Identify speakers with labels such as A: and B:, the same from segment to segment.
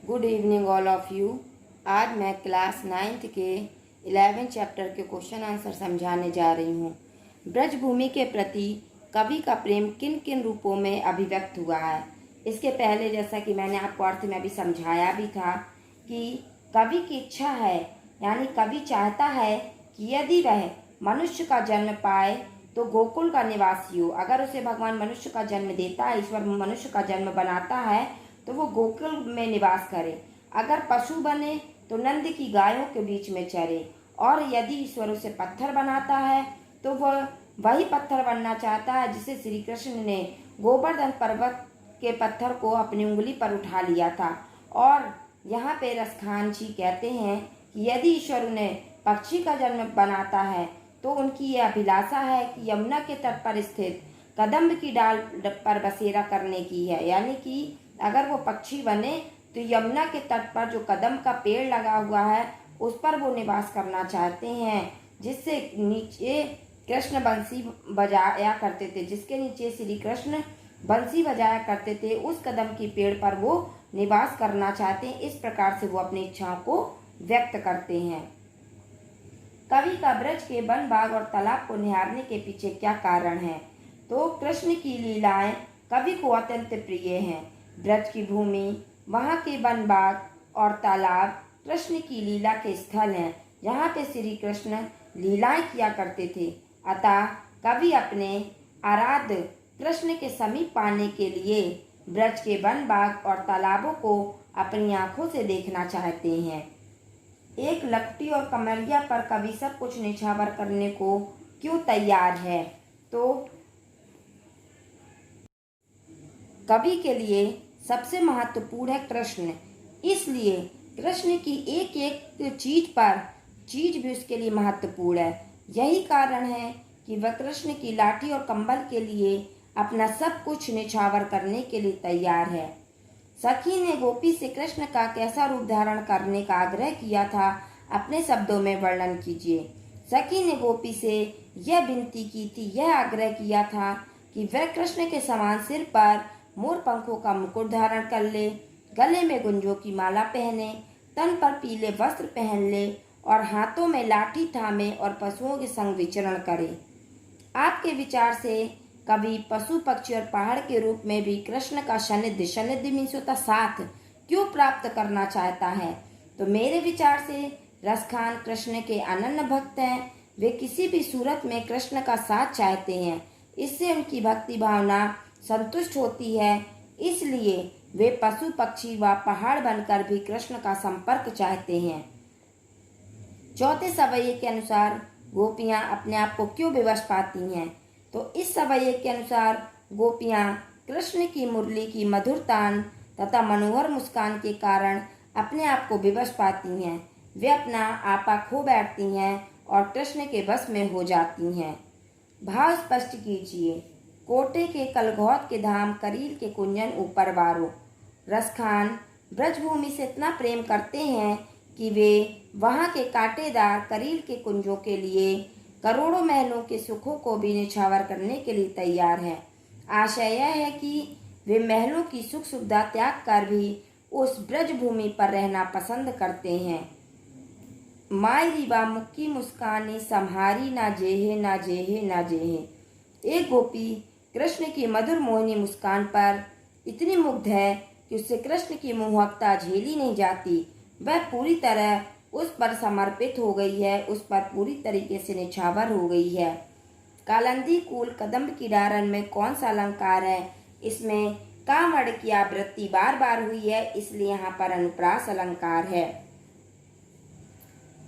A: Good evening all of you. आज मैं class 9th के 11 चैप्टर के क्वेश्चन आंसर समझाने जा रही हूँ। ब्रजभूमि के प्रति कवि का प्रेम किन किन रूपों में अभिव्यक्त हुआ है। इसके पहले जैसा कि मैंने आपको अर्थ में अभी समझाया भी था कि कवि की इच्छा है, यानी कवि चाहता है कि यदि वह मनुष्य का जन्म पाए तो गोकुल का निवासी हो। अगर उसे भगवान मनुष्य का जन्म देता है, ईश्वर मनुष्य का जन्म बनाता है तो वो गोकुल में निवास करे। अगर पशु बने तो नंद की गायों के बीच में चरे, और यदि ईश्वर उसे पत्थर बनाता है तो वह वही पत्थर बनना चाहता है जिसे श्री कृष्ण ने गोवर्धन पर्वत के पत्थर को अपनी उंगली पर उठा लिया था। और यहाँ पे रसखान जी कहते हैं कि यदि ईश्वर उन्हें पक्षी का जन्म बनाता है तो उनकी यह अभिलाषा है कि यमुना के तट पर स्थित कदम्ब की डाल पर बसेरा करने की है, यानी कि अगर वो पक्षी बने तो यमुना के तट पर जो कदम का पेड़ लगा हुआ है उस पर वो निवास करना चाहते हैं, जिससे नीचे कृष्ण बंसी बजाया करते थे, जिसके नीचे श्री कृष्ण बंसी बजाया करते थे, उस कदम की पेड़ पर वो निवास करना चाहते हैं। इस प्रकार से वो अपनी इच्छाओं को व्यक्त करते हैं। कवि का ब्रज के वन बाग और तालाब को निहारने के पीछे क्या कारण है? तो कृष्ण की लीलाएं कवि को अत्यंत प्रिय हैं। ब्रज की भूमि, वहाँ के वन बाग और तालाब कृष्ण की लीला के स्थल हैं, जहाँ पे श्री कृष्ण लीलाएं किया करते थे। अतः कवि अपने आराध्य कृष्ण के समीप पाने के लिए ब्रज के वन बाग और तालाबों को अपनी आंखों से देखना चाहते हैं। एक लकड़ी और कमरिया पर कवि सब कुछ निछावर करने को क्यों तैयार है? तो कवि के लिए सबसे महत्वपूर्ण है कृष्ण, इसलिए कृष्ण की एक एक चीज भी उसके लिए महत्वपूर्ण है। यही कारण है कि वह कृष्ण की लाठी और कंबल के लिए अपना सब कुछ निछावर करने के लिए तैयार है। सखी ने गोपी से कृष्ण का कैसा रूप धारण करने का आग्रह किया था, अपने शब्दों में वर्णन कीजिए। सखी ने गोपी से यह विनती की थी, यह आग्रह किया था कि वह कृष्ण के समान सिर पर मोर पंखों का मुकुट धारण कर ले, गले में गुंजों की माला पहने, तन पर पीले वस्त्र पहन ले और हाथों में लाठी थामे और पशुओं के संग विचरण करे। आपके विचार से कवि पशु पक्षी और पहाड़ के रूप में भी कृष्ण का सानिध्य मीन्स होता साथ क्यों प्राप्त करना चाहता है? तो मेरे विचार से रसखान कृष्ण के अनन्य भक्त हैं। वे किसी भी सूरत में कृष्ण का साथ चाहते हैं, इससे उनकी भक्ति भावना संतुष्ट होती है, इसलिए वे पशु पक्षी व पहाड़ बनकर भी कृष्ण का संपर्क चाहते हैं। चौथे सवैये के अनुसार गोपियां अपने आप को क्यों विवश पाती हैं? तो इस सवैये के अनुसार गोपियां कृष्ण की मुरली की मधुर तान तथा मनोहर मुस्कान के कारण अपने आप को विवश पाती हैं। वे अपना आपा खो बैठती हैं और कृष्ण के बस में हो जाती हैं। भाव स्पष्ट कीजिए। कोटे के कलघौत के धाम, करील के कुंजन ऊपर वारो। रसखान ब्रजभूमि से इतना प्रेम करते हैं कि वे वहाँ के कांटेदार करील के कुंजों के लिए करोड़ों महलों के सुखों को भी निछावर करने के लिए तैयार हैं। आशय यह है कि वे महलों की सुख सुविधा त्याग कर भी उस ब्रजभूमि पर रहना पसंद करते हैं। माई रीवा मुक्की मुस्कानी सम्हारी ना जेहे ना जेहे ना जेहे। एक गोपी कृष्ण की मधुर मोहिनी मुस्कान पर इतनी मुग्ध है कि उससे कृष्ण की मोहकता झेली नहीं जाती। वह पूरी तरह उस पर समर्पित हो गई है, उस पर पूरी तरीके से निछावर हो गई है। कालंदी कूल कदम्ब की डारन में कौन सा अलंकार है? इसमें कामड़ की आवृत्ति बार बार हुई है, इसलिए यहाँ पर अनुप्रास अलंकार है।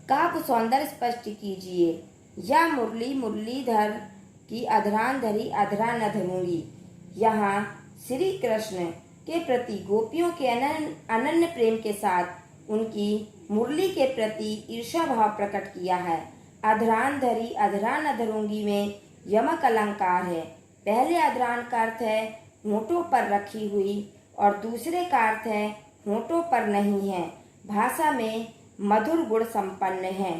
A: काव्य सौंदर्य स्पष्ट कीजिए। या मुरली मुरलीधर की अधरान धरी अधरा न धरूंगी। यहाँ श्री कृष्ण के प्रति गोपियों के अनन्य प्रेम के साथ उनकी मुरली के प्रति ईर्ष्या भाव प्रकट किया है। अधरान धरी अधरा न धरूंगी में यमक अलंकार है। पहले अधरान का अर्थ है होंठों पर रखी हुई और दूसरे का अर्थ है होंठों पर नहीं है। भाषा में मधुर गुण संपन्न है।